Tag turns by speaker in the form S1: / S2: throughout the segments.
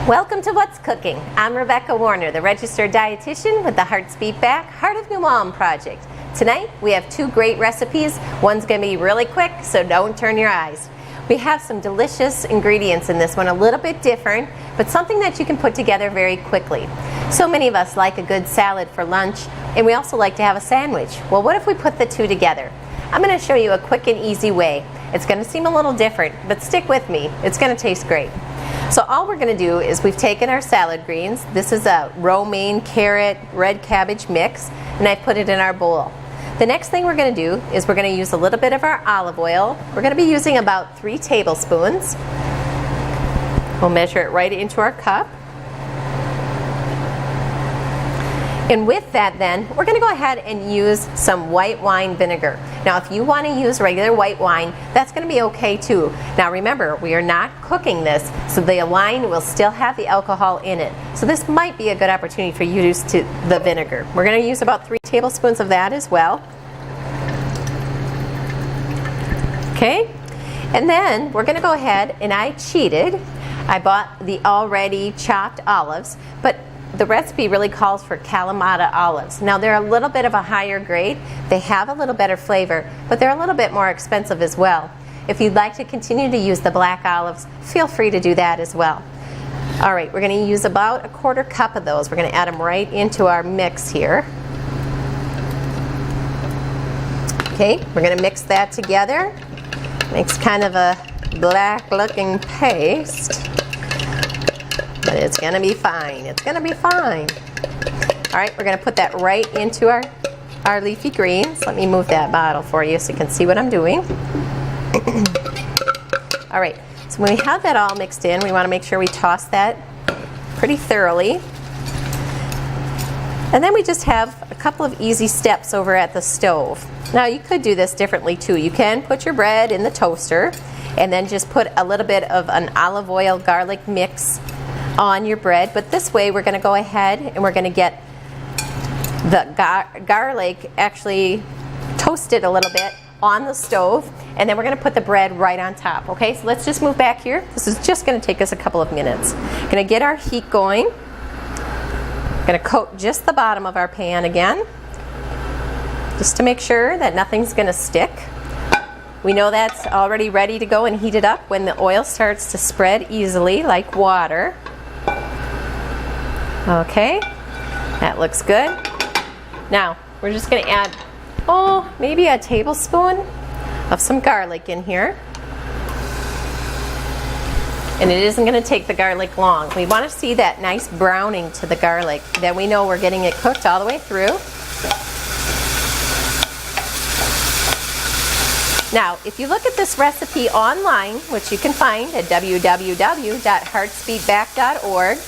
S1: Welcome to What's Cooking. I'm Rebecca Warner, the registered dietitian with the Hearts Beat Back Heart of New Ulm project. Tonight we have two great recipes. One's going to be really quick, so don't turn your eyes. We have some delicious ingredients in this one, a little bit different, but something that you can put together very quickly. So many of us like a good salad for lunch, and we also like to have a sandwich. Well, what if we put the two together? I'm going to show you a quick and easy way. It's going to seem a little different, but stick with me. It's going to taste great. So all we're going to do is we've taken our salad greens. This is a romaine, carrot, red cabbage mix, and I put it in our bowl. The next thing we're going to do is we're going to use a little bit of our olive oil. We're going to be using about 3 tablespoons. We'll measure it right into our cup. And with that then, we're going to go ahead and use some white wine vinegar. Now if you want to use regular white wine, that's going to be okay too. Now remember, we are not cooking this, so the wine will still have the alcohol in it. So this might be a good opportunity for you to use the vinegar. We're going to use about 3 tablespoons of that as well. Okay, and then we're going to go ahead, and I cheated. I bought the already chopped olives, but the recipe really calls for Kalamata olives. Now they're a little bit of a higher grade. They have a little better flavor, but they're a little bit more expensive as well. If you'd like to continue to use the black olives, feel free to do that as well. All right, we're going to use about 1/4 cup of those. We're going to add them right into our mix here. Okay, we're going to mix that together. Makes kind of a black looking paste. But it's going to be fine. It's going to be fine. All right, we're going to put that right into our leafy greens. Let me move that bottle for you so you can see what I'm doing. All right, so when we have that all mixed in, we want to make sure we toss that pretty thoroughly. And then we just have a couple of easy steps over at the stove. Now you could do this differently too. You can put your bread in the toaster and then just put a little bit of an olive oil garlic mix on your bread, but this way we're going to go ahead and we're going to get the garlic actually toasted a little bit on the stove, and then we're going to put the bread right on top. Okay, so let's just move back here. This is just going to take us a couple of minutes. Going to get our heat going. Going to coat just the bottom of our pan again, just to make sure that nothing's going to stick. We know that's already ready to go and heated up when the oil starts to spread easily like water. Okay, that looks good. Now, we're just going to add, maybe a tablespoon of some garlic in here. And it isn't going to take the garlic long. We want to see that nice browning to the garlic. Then we know we're getting it cooked all the way through. Now, if you look at this recipe online, which you can find at www.heartsbeatback.org,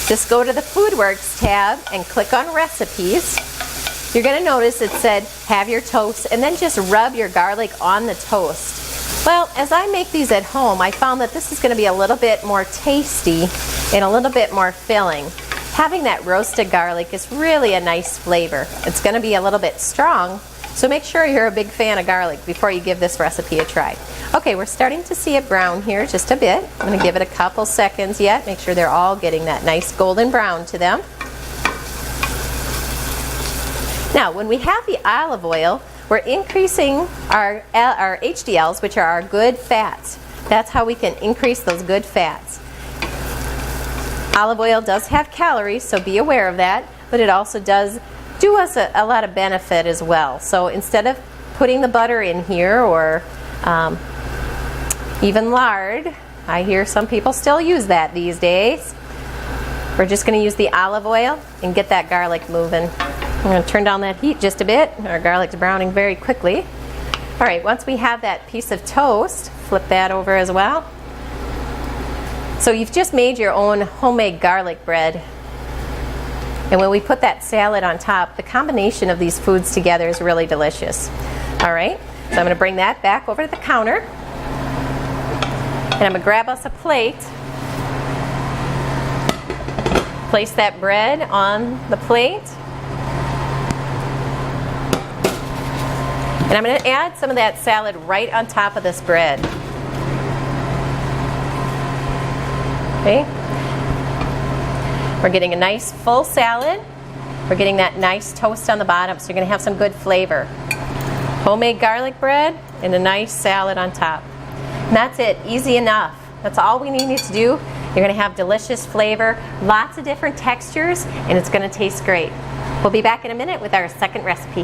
S1: just go to the FoodWorks tab and click on Recipes. You're going to notice it said, have your toast, and then just rub your garlic on the toast. Well, as I make these at home, I found that this is going to be a little bit more tasty and a little bit more filling. Having that roasted garlic is really a nice flavor. It's going to be a little bit strong, so make sure you're a big fan of garlic before you give this recipe a try. Okay, we're starting to see it brown here just a bit. I'm going to give it a couple seconds yet. Make sure they're all getting that nice golden brown to them. Now, when we have the olive oil, we're increasing our HDLs, which are our good fats. That's how we can increase those good fats. Olive oil does have calories, so be aware of that, but it also does do us a lot of benefit as well. So instead of putting the butter in here or even lard, I hear some people still use that these days, we're just going to use the olive oil and get that garlic moving. I'm going to turn down that heat just a bit. Our garlic's browning very quickly. All right, once we have that piece of toast, flip that over as well. So you've just made your own homemade garlic bread. And when we put that salad on top, the combination of these foods together is really delicious. All right, so I'm going to bring that back over to the counter. And I'm going to grab us a plate. Place that bread on the plate. And I'm going to add some of that salad right on top of this bread. Okay. We're getting a nice full salad. We're getting that nice toast on the bottom, so you're going to have some good flavor. Homemade garlic bread and a nice salad on top. And that's it, easy enough. That's all we need to do. You're going to have delicious flavor, lots of different textures, and it's going to taste great. We'll be back in a minute with our second recipe.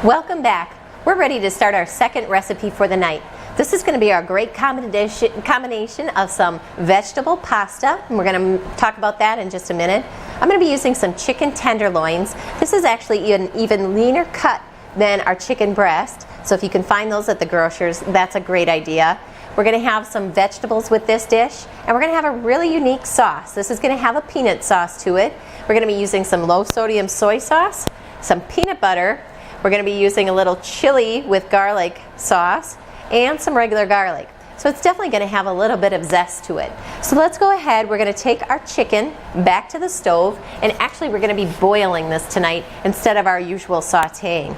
S1: Welcome back. We're ready to start our second recipe for the night. This is going to be our great combination of some vegetable pasta, and we're going to talk about that in just a minute. I'm going to be using some chicken tenderloins. This is actually an even leaner cut than our chicken breast, so if you can find those at the grocers, that's a great idea. We're going to have some vegetables with this dish, and we're going to have a really unique sauce. This is going to have a peanut sauce to it. We're going to be using some low sodium soy sauce, some peanut butter. We're going to be using a little chili with garlic sauce, and some regular garlic. So it's definitely going to have a little bit of zest to it. So let's go ahead. We're going to take our chicken back to the stove, and actually we're going to be boiling this tonight instead of our usual sautéing.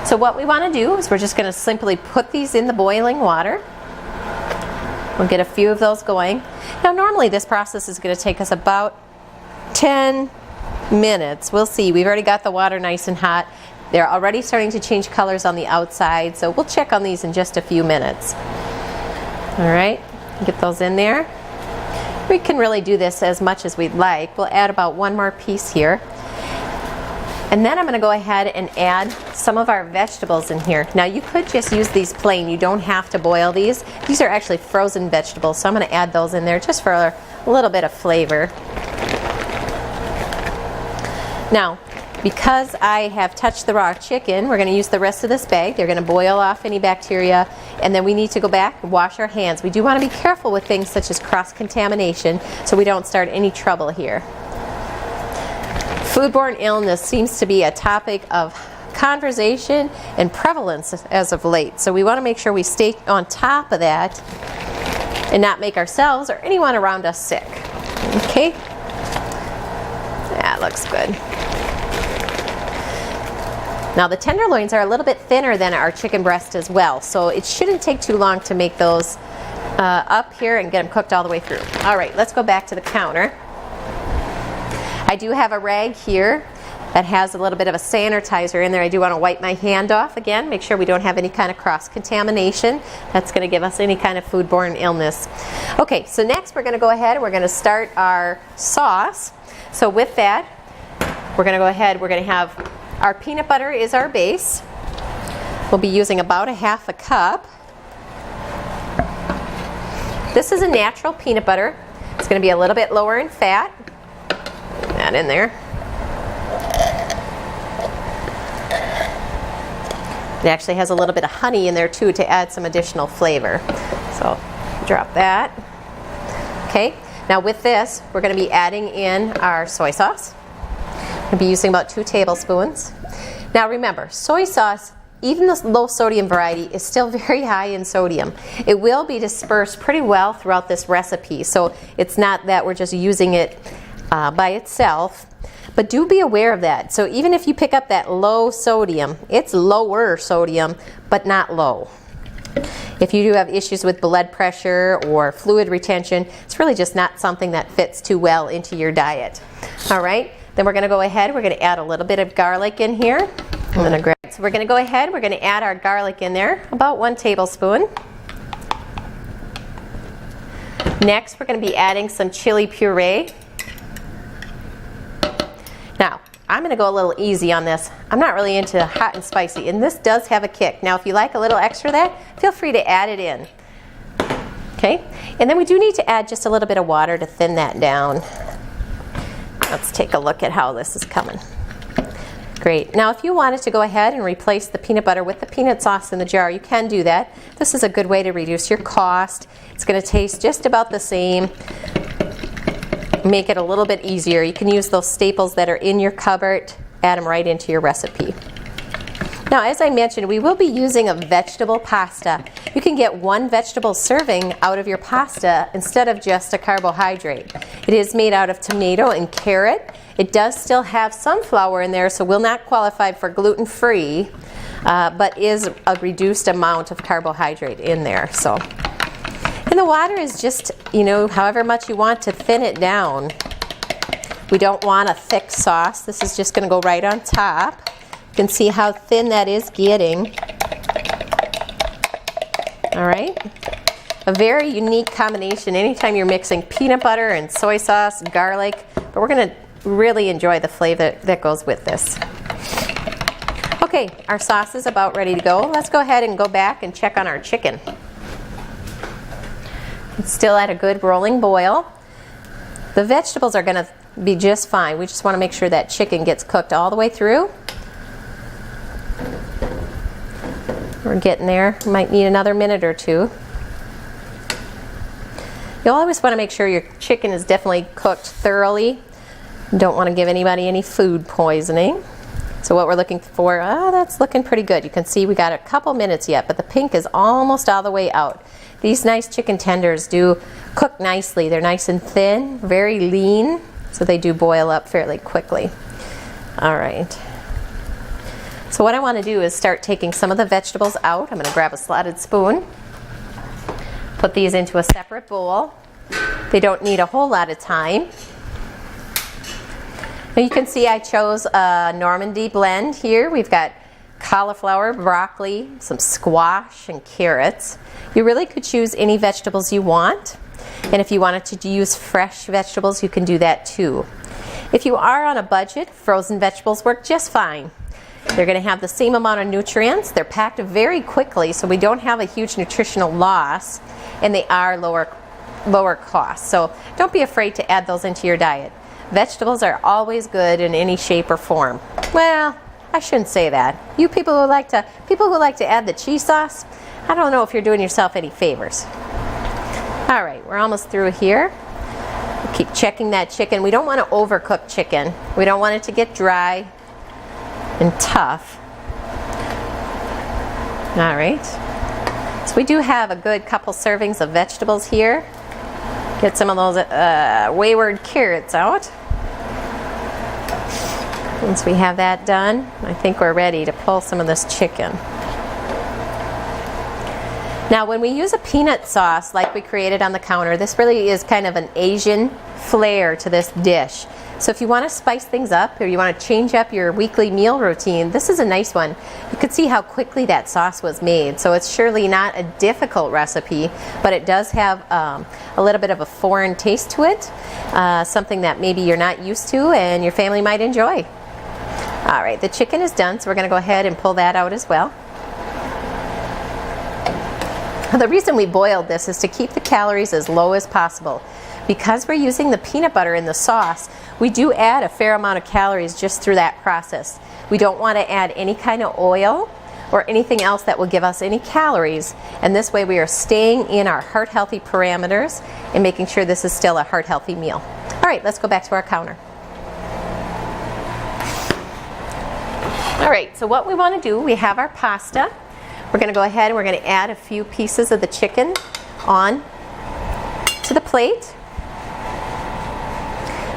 S1: So what we want to do is we're just going to simply put these in the boiling water. We'll get a few of those going. Now normally this process is going to take us about 10 minutes. We'll see. We've already got the water nice and hot. They're already starting to change colors on the outside, so we'll check on these in just a few minutes. All right, get those in there. We can really do this as much as we'd like. We'll add about one more piece here. And then I'm going to go ahead and add some of our vegetables in here. Now you could just use these plain. You don't have to boil these. These are actually frozen vegetables, so I'm going to add those in there just for a little bit of flavor. Now, because I have touched the raw chicken, we're going to use the rest of this bag. They're going to boil off any bacteria, and then we need to go back and wash our hands. We do want to be careful with things such as cross-contamination so we don't start any trouble here. Foodborne illness seems to be a topic of conversation and prevalence as of late, so we want to make sure we stay on top of that and not make ourselves or anyone around us sick. Okay? That looks good. Now the tenderloins are a little bit thinner than our chicken breast as well, so it shouldn't take too long to make those up here and get them cooked all the way through. All right, let's go back to the counter. I do have a rag here that has a little bit of a sanitizer in there. I do want to wipe my hand off again, make sure we don't have any kind of cross-contamination. That's going to give us any kind of foodborne illness. Okay, so next we're going to go ahead, we're going to start our sauce. So with that, we're going to go ahead, we're going to have our peanut butter is our base. We'll be using about a half a cup. This is a natural peanut butter. It's going to be a little bit lower in fat. Put that in there. It actually has a little bit of honey in there too to add some additional flavor. So drop that. Okay, now with this, we're going to be adding in our soy sauce. We'll be using about 2 tablespoons. Now remember, soy sauce, even the low sodium variety, is still very high in sodium. It will be dispersed pretty well throughout this recipe, so it's not that we're just using it by itself, but do be aware of that. So even if you pick up that low sodium, it's lower sodium, but not low. If you do have issues with blood pressure or fluid retention, it's really just not something that fits too well into your diet. All right. Then we're going to go ahead, we're going to add a little bit of garlic in here. So we're going to go ahead, we're going to add our garlic in there, about 1 tablespoon. Next, we're going to be adding some chili puree. Now, I'm going to go a little easy on this. I'm not really into hot and spicy, and this does have a kick. Now, if you like a little extra of that, feel free to add it in. Okay, and then we do need to add just a little bit of water to thin that down. Let's take a look at how this is coming. Great. Now if you wanted to go ahead and replace the peanut butter with the peanut sauce in the jar, you can do that. This is a good way to reduce your cost. It's going to taste just about the same. Make it a little bit easier. You can use those staples that are in your cupboard, add them right into your recipe. Now, as I mentioned, we will be using a vegetable pasta. You can get 1 vegetable serving out of your pasta instead of just a carbohydrate. It is made out of tomato and carrot. It does still have some flour in there, so will not qualify for gluten-free, but is a reduced amount of carbohydrate in there. So, and And the water is just, however much you want to thin it down. We don't want a thick sauce. This is just going to go right on top. You can see how thin that is getting. All right. A very unique combination anytime you're mixing peanut butter and soy sauce, garlic, but we're going to really enjoy the flavor that goes with this. Okay, our sauce is about ready to go. Let's go ahead and go back and check on our chicken. It's still at a good rolling boil. The vegetables are going to be just fine. We just want to make sure that chicken gets cooked all the way through. We're getting there. Might need another minute or two. You'll always want to make sure your chicken is definitely cooked thoroughly. You don't want to give anybody any food poisoning. So what we're looking for, that's looking pretty good. You can see we got a couple minutes yet, but the pink is almost all the way out. These nice chicken tenders do cook nicely. They're nice and thin, very lean, so they do boil up fairly quickly. All right. So what I want to do is start taking some of the vegetables out. I'm going to grab a slotted spoon, put these into a separate bowl. They don't need a whole lot of time. Now you can see I chose a Normandy blend here. We've got cauliflower, broccoli, some squash, and carrots. You really could choose any vegetables you want. And if you wanted to use fresh vegetables, you can do that too. If you are on a budget, frozen vegetables work just fine. They're going to have the same amount of nutrients. They're packed very quickly, so we don't have a huge nutritional loss, and they are lower cost. So don't be afraid to add those into your diet. Vegetables are always good in any shape or form. Well, I shouldn't say that. You people who like to add the cheese sauce, I don't know if you're doing yourself any favors. All right, we're almost through here. We'll keep checking that chicken. We don't want to overcook chicken. We don't want it to get dry and tough. All right. So we do have a good couple servings of vegetables here. Get some of those wayward carrots out. Once we have that done, I think we're ready to pull some of this chicken. Now when we use a peanut sauce like we created on the counter, this really is kind of an Asian flair to this dish. So if you want to spice things up or you want to change up your weekly meal routine, this is a nice one. You can see how quickly that sauce was made. So it's surely not a difficult recipe, but it does have a little bit of a foreign taste to it, something that maybe you're not used to and your family might enjoy. All right, the chicken is done, so we're going to go ahead and pull that out as well. The reason we boiled this is to keep the calories as low as possible. Because we're using the peanut butter in the sauce, we do add a fair amount of calories just through that process. We don't want to add any kind of oil or anything else that will give us any calories, and this way we are staying in our heart-healthy parameters and making sure this is still a heart-healthy meal. All right, let's go back to our counter. All right, so what we want to do, we have our pasta. We're going to go ahead and we're going to add a few pieces of the chicken on to the plate.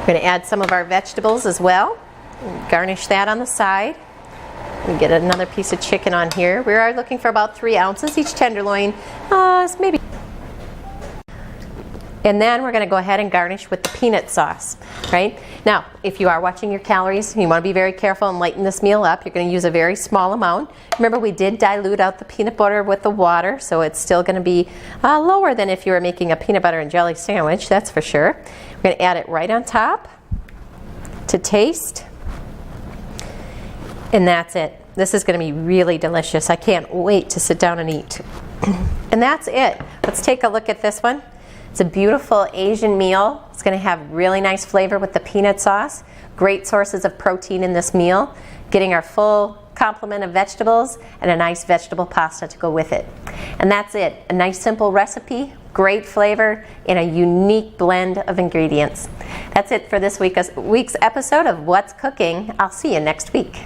S1: We're going to add some of our vegetables as well. Garnish that on the side. We get another piece of chicken on here. We are looking for about 3 ounces. Each tenderloin is maybe. And then we're going to go ahead and garnish with the peanut sauce, right? Now, if you are watching your calories, you want to be very careful and lighten this meal up. You're going to use a very small amount. Remember, we did dilute out the peanut butter with the water, so it's still going to be lower than if you were making a peanut butter and jelly sandwich, that's for sure. We're going to add it right on top to taste. And that's it. This is going to be really delicious. I can't wait to sit down and eat. And that's it. Let's take a look at this one. It's a beautiful Asian meal. It's going to have really nice flavor with the peanut sauce. Great sources of protein in this meal. Getting our full complement of vegetables and a nice vegetable pasta to go with it. And that's it. A nice simple recipe, great flavor, and a unique blend of ingredients. That's it for this week's episode of What's Cooking. I'll see you next week.